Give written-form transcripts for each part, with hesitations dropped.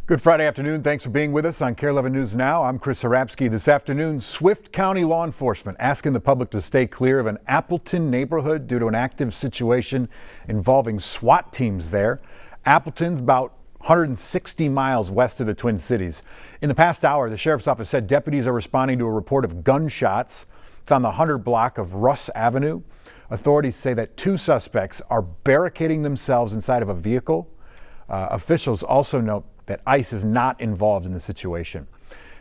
Good Friday afternoon. Thanks for being with us on KARE 11 News Now. I'm Chris Harapsky. This afternoon, Swift County law enforcement asking the public to stay clear of an Appleton neighborhood due to an active situation involving SWAT teams there. Appleton's about 160 miles west of the Twin Cities. In the past hour, the sheriff's office said deputies are responding to a report of gunshots. It's on the 100 block of Russ Avenue. Authorities say that two suspects are barricading themselves inside of a vehicle. Officials also note that ICE is not involved in the situation.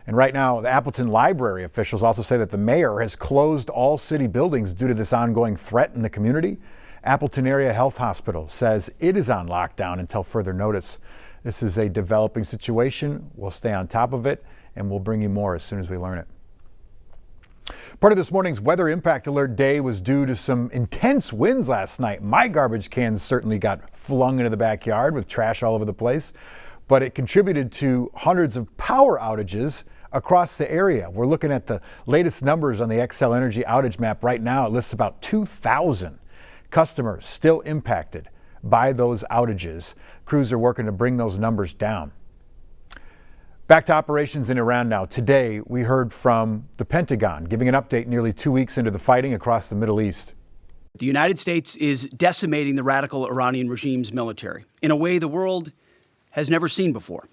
And right now, the Appleton Library officials also say that the mayor has closed all city buildings due to this ongoing threat in the community. Appleton Area Health Hospital says it is on lockdown until further notice. This is a developing situation. We'll stay on top of it, and we'll bring you more as soon as we learn it. Part of this morning's weather impact alert day was due to some intense winds last night. My garbage cans certainly got flung into the backyard with trash all over the place, but it contributed to hundreds of power outages across the area. We're looking at the latest numbers on the Xcel Energy outage map right now. It lists about 2,000 customers still impacted by those outages. Crews are working to bring those numbers down. Back to operations in Iran now. Today, we heard from the Pentagon, giving an update nearly 2 weeks into the fighting across the Middle East. The United States is decimating the radical Iranian regime's military in a way the world has never seen before.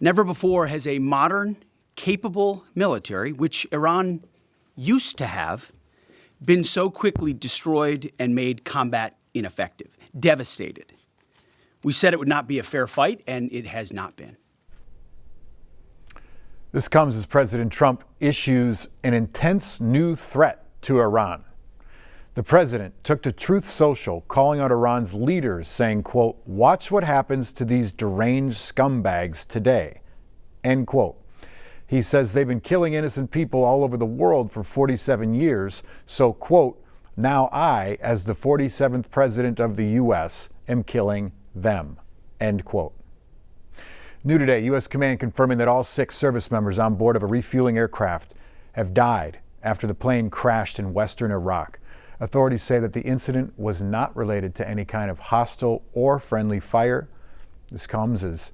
Never before has a modern, capable military, which Iran used to have, been so quickly destroyed and made combat ineffective, devastated. We said it would not be a fair fight, and it has not been. This comes as President Trump issues an intense new threat to Iran. The president took to Truth Social, calling out Iran's leaders, saying, quote, "Watch what happens to these deranged scumbags today," end quote. He says they've been killing innocent people all over the world for 47 years. So, quote, "Now I, as the 47th president of the U.S., am killing them," end quote. New today, U.S. Command confirming that all 6 service members on board of a refueling aircraft have died after the plane crashed in western Iraq. Authorities say that the incident was not related to any kind of hostile or friendly fire. This comes as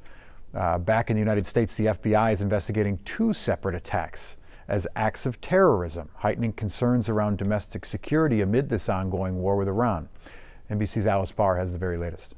back in the United States, the FBI is investigating 2 separate attacks as acts of terrorism, heightening concerns around domestic security amid this ongoing war with Iran. NBC's Alice Barr has the very latest.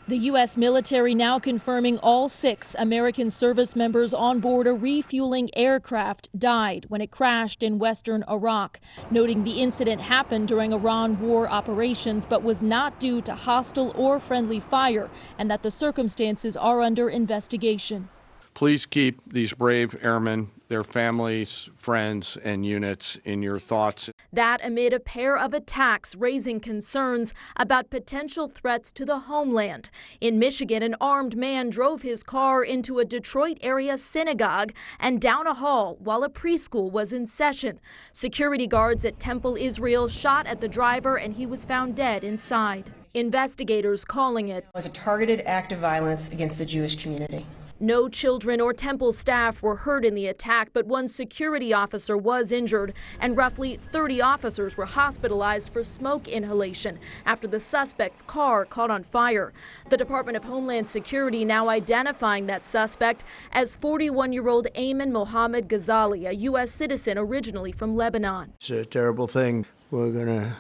The U.S. military now confirming all 6 American service members on board a refueling aircraft died when it crashed in western Iraq, noting the incident happened during Iran war operations but was not due to hostile or friendly fire, and that the circumstances are under investigation. Please keep these brave airmen, their families, friends, and units in your thoughts. That amid a pair of attacks raising concerns about potential threats to the homeland. In Michigan, an armed man drove his car into a Detroit area synagogue and down a hall while a preschool was in session. Security guards at Temple Israel shot at the driver and he was found dead inside. Investigators calling it was a targeted act of violence against the Jewish community. No children or temple staff were hurt in the attack, but one security officer was injured, and roughly 30 officers were hospitalized for smoke inhalation after the suspect's car caught on fire. The Department of Homeland Security now identifying that suspect as 41-year-old Ayman Mohammed Ghazali, a U.S. citizen originally from Lebanon. It's a terrible thing. We're going to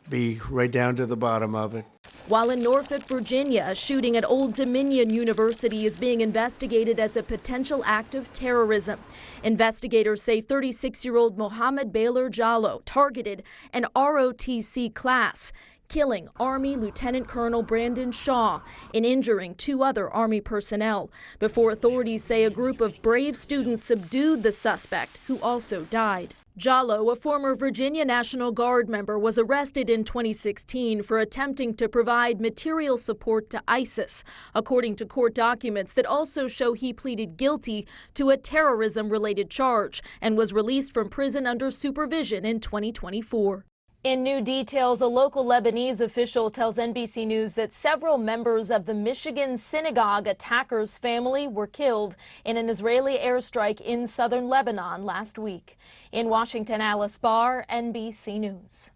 be right down to the bottom of it. While in Norfolk, Virginia, a shooting at Old Dominion University is being investigated as a potential act of terrorism. Investigators say 36-year-old Mohammed Baylor Jallo targeted an ROTC class, killing Army Lieutenant Colonel Brandon Shaw and injuring 2 other Army personnel, before authorities say a group of brave students subdued the suspect, who also died. Jallo, a former Virginia National Guard member, was arrested in 2016 for attempting to provide material support to ISIS, according to court documents that also show he pleaded guilty to a terrorism-related charge and was released from prison under supervision in 2024. In new details, a local Lebanese official tells NBC News that several members of the Michigan synagogue attacker's family were killed in an Israeli airstrike in southern Lebanon last week. In Washington, Alice Barr, NBC News.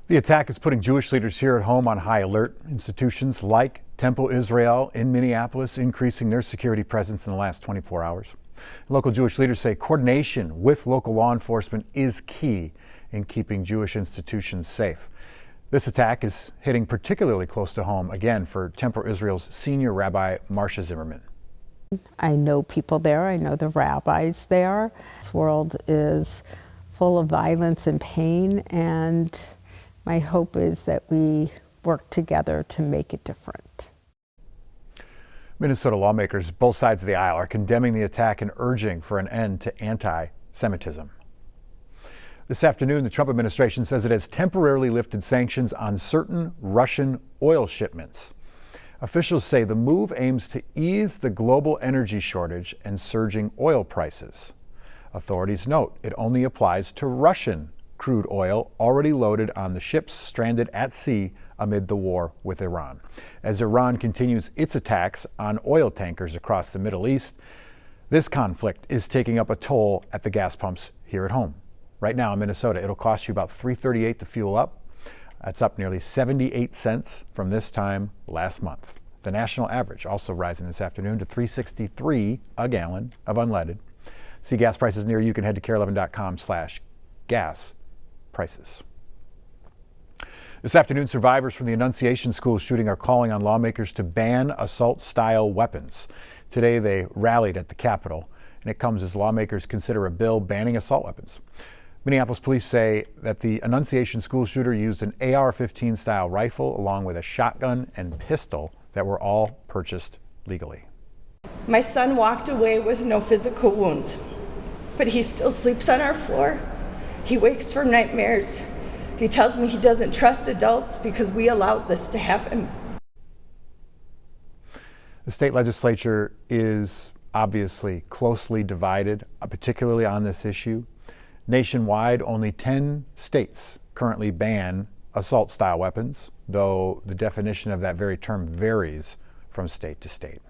The attack is putting Jewish leaders here at home on high alert. Institutions like Temple Israel in Minneapolis increasing their security presence in the last 24 hours. Local Jewish leaders say coordination with local law enforcement is key in keeping Jewish institutions safe. This attack is hitting particularly close to home, again, for Temple Israel's senior rabbi, Marcia Zimmerman. I know people there. I know the rabbis there. This world is full of violence and pain, and my hope is that we work together to make it different. Minnesota lawmakers, both sides of the aisle, are condemning the attack and urging for an end to anti-Semitism. This afternoon, the Trump administration says it has temporarily lifted sanctions on certain Russian oil shipments. Officials say the move aims to ease the global energy shortage and surging oil prices. Authorities note it only applies to Russian crude oil already loaded on the ships stranded at sea amid the war with Iran. As Iran continues its attacks on oil tankers across the Middle East, this conflict is taking up a toll at the gas pumps here at home. Right now in Minnesota, it'll cost you about $3.38 to fuel up. That's up nearly 78 cents from this time last month. The national average also rising this afternoon to $3.63 a gallon of unleaded. See gas prices near you. You can head to KARE11.com/gas prices. This afternoon, survivors from the Annunciation School shooting are calling on lawmakers to ban assault-style weapons. Today, they rallied at the Capitol, and it comes as lawmakers consider a bill banning assault weapons. Minneapolis police say that the Annunciation School shooter used an AR-15 style rifle along with a shotgun and pistol that were all purchased legally. My son walked away with no physical wounds, but he still sleeps on our floor. He wakes from nightmares. He tells me he doesn't trust adults because we allowed this to happen. The state legislature is obviously closely divided, particularly on this issue. Nationwide, only 10 states currently ban assault-style weapons, though the definition of that very term varies from state to state.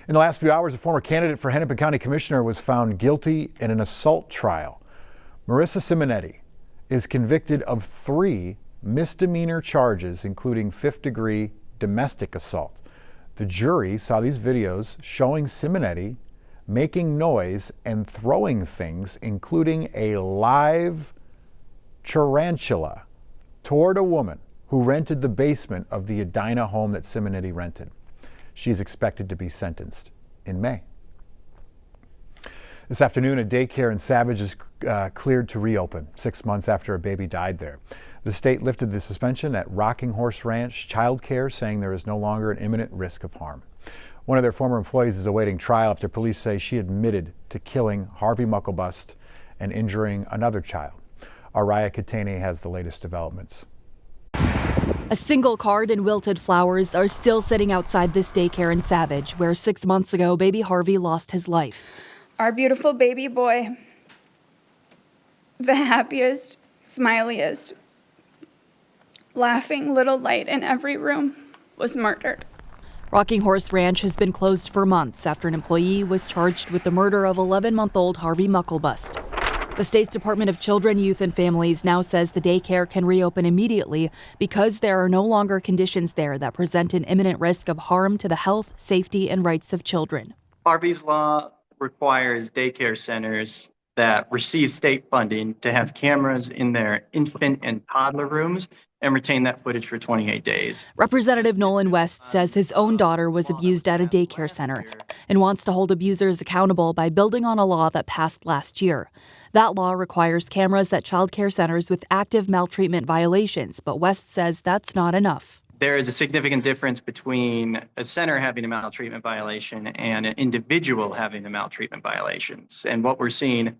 In the last few hours, a former candidate for Hennepin County Commissioner was found guilty in an assault trial. Marissa Simonetti is convicted of 3 misdemeanor charges, including 5th-degree domestic assault. The jury saw these videos showing Simonetti making noise and throwing things, including a live tarantula, toward a woman who rented the basement of the Edina home that Simonetti rented. She's expected to be sentenced in May. This afternoon, a daycare in Savage is cleared to reopen 6 months after a baby died there. The state lifted the suspension at Rocking Horse Ranch Child Care, saying there is no longer an imminent risk of harm. One of their former employees is awaiting trial after police say she admitted to killing Harvey Mucklebust and injuring another child. Araya Katane has the latest developments. A single card and wilted flowers are still sitting outside this daycare in Savage, where 6 months ago baby Harvey lost his life. Our beautiful baby boy, the happiest, smiliest, laughing little light in every room, was murdered. Rocking Horse Ranch has been closed for months after an employee was charged with the murder of 11-month-old Harvey Mucklebust. The state's Department of Children, Youth, and Families now says the daycare can reopen immediately because there are no longer conditions there that present an imminent risk of harm to the health, safety, and rights of children. Harvey's Law requires daycare centers that receive state funding to have cameras in their infant and toddler rooms and retain that footage for 28 days. Representative Nolan West says his own daughter was abused at a daycare center and wants to hold abusers accountable by building on a law that passed last year. That law requires cameras at child care centers with active maltreatment violations, but West says that's not enough. There is a significant difference between a center having a maltreatment violation and an individual having a maltreatment violation. And what we're seeing,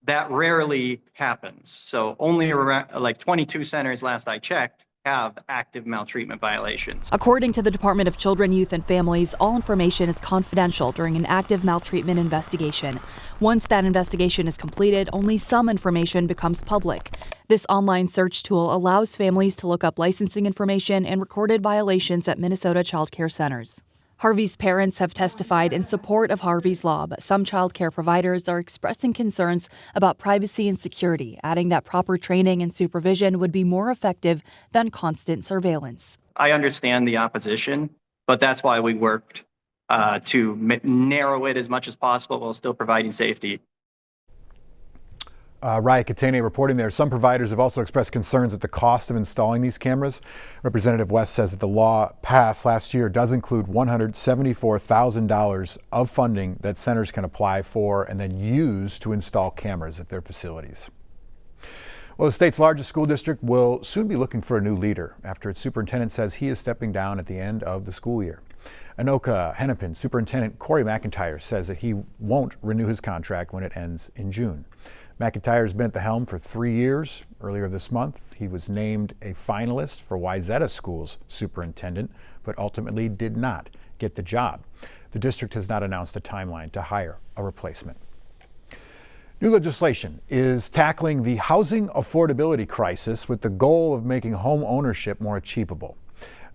that rarely happens. So only around, like 22 centers last I checked have active maltreatment violations. According to the Department of Children, Youth, and Families, all information is confidential during an active maltreatment investigation. Once that investigation is completed, only some information becomes public. This online search tool allows families to look up licensing information and recorded violations at Minnesota child care centers. Harvey's parents have testified in support of Harvey's law, but some child care providers are expressing concerns about privacy and security, adding that proper training and supervision would be more effective than constant surveillance. I understand the opposition, but that's why we worked to narrow it as much as possible while still providing safety. Raya Katene reporting there. Some providers have also expressed concerns at the cost of installing these cameras. Representative West says that the law passed last year does include $174,000 of funding that centers can apply for and then use to install cameras at their facilities. Well, the state's largest school district will soon be looking for a new leader after its superintendent says he is stepping down at the end of the school year. Anoka Hennepin Superintendent Corey McIntyre says that he won't renew his contract when it ends in June. McIntyre has been at the helm for 3 years. Earlier this month, he was named a finalist for Wayzata School's superintendent, but ultimately did not get the job. The district has not announced a timeline to hire a replacement. New legislation is tackling the housing affordability crisis with the goal of making home ownership more achievable.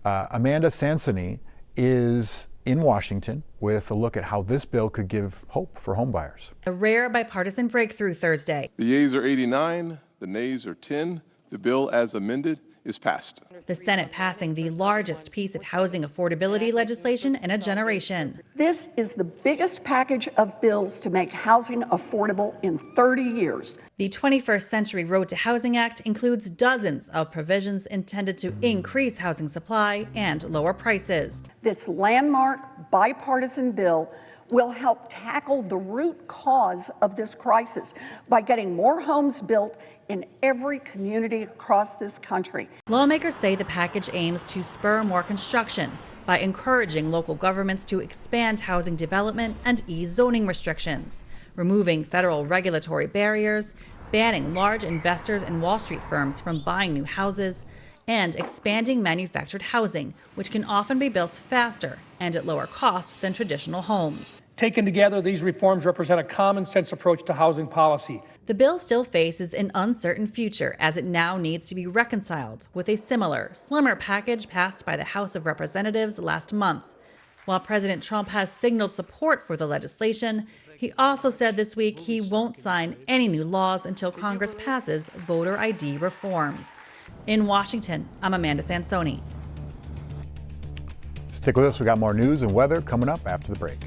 Amanda Sansoni is in Washington with a look at how this bill could give hope for homebuyers. A rare bipartisan breakthrough Thursday. The yeas are 89, the nays are 10. The bill as amended is passed. The Senate passing the largest piece of housing affordability legislation in a generation. This is the biggest package of bills to make housing affordable in 30 years. The 21st Century Road to Housing Act includes dozens of provisions intended to increase housing supply and lower prices. This landmark bipartisan bill will help tackle the root cause of this crisis by getting more homes built in every community across this country. Lawmakers say the package aims to spur more construction by encouraging local governments to expand housing development and ease zoning restrictions, removing federal regulatory barriers, banning large investors and Wall Street firms from buying new houses, and expanding manufactured housing, which can often be built faster and at lower cost than traditional homes. Taken together, these reforms represent a common sense approach to housing policy. The bill still faces an uncertain future as it now needs to be reconciled with a similar, slimmer package passed by the House of Representatives last month. While President Trump has signaled support for the legislation, he also said this week he won't sign any new laws until Congress passes voter ID reforms. In Washington, I'm Amanda Sansoni. Stick with us. We got more news and weather coming up after the break.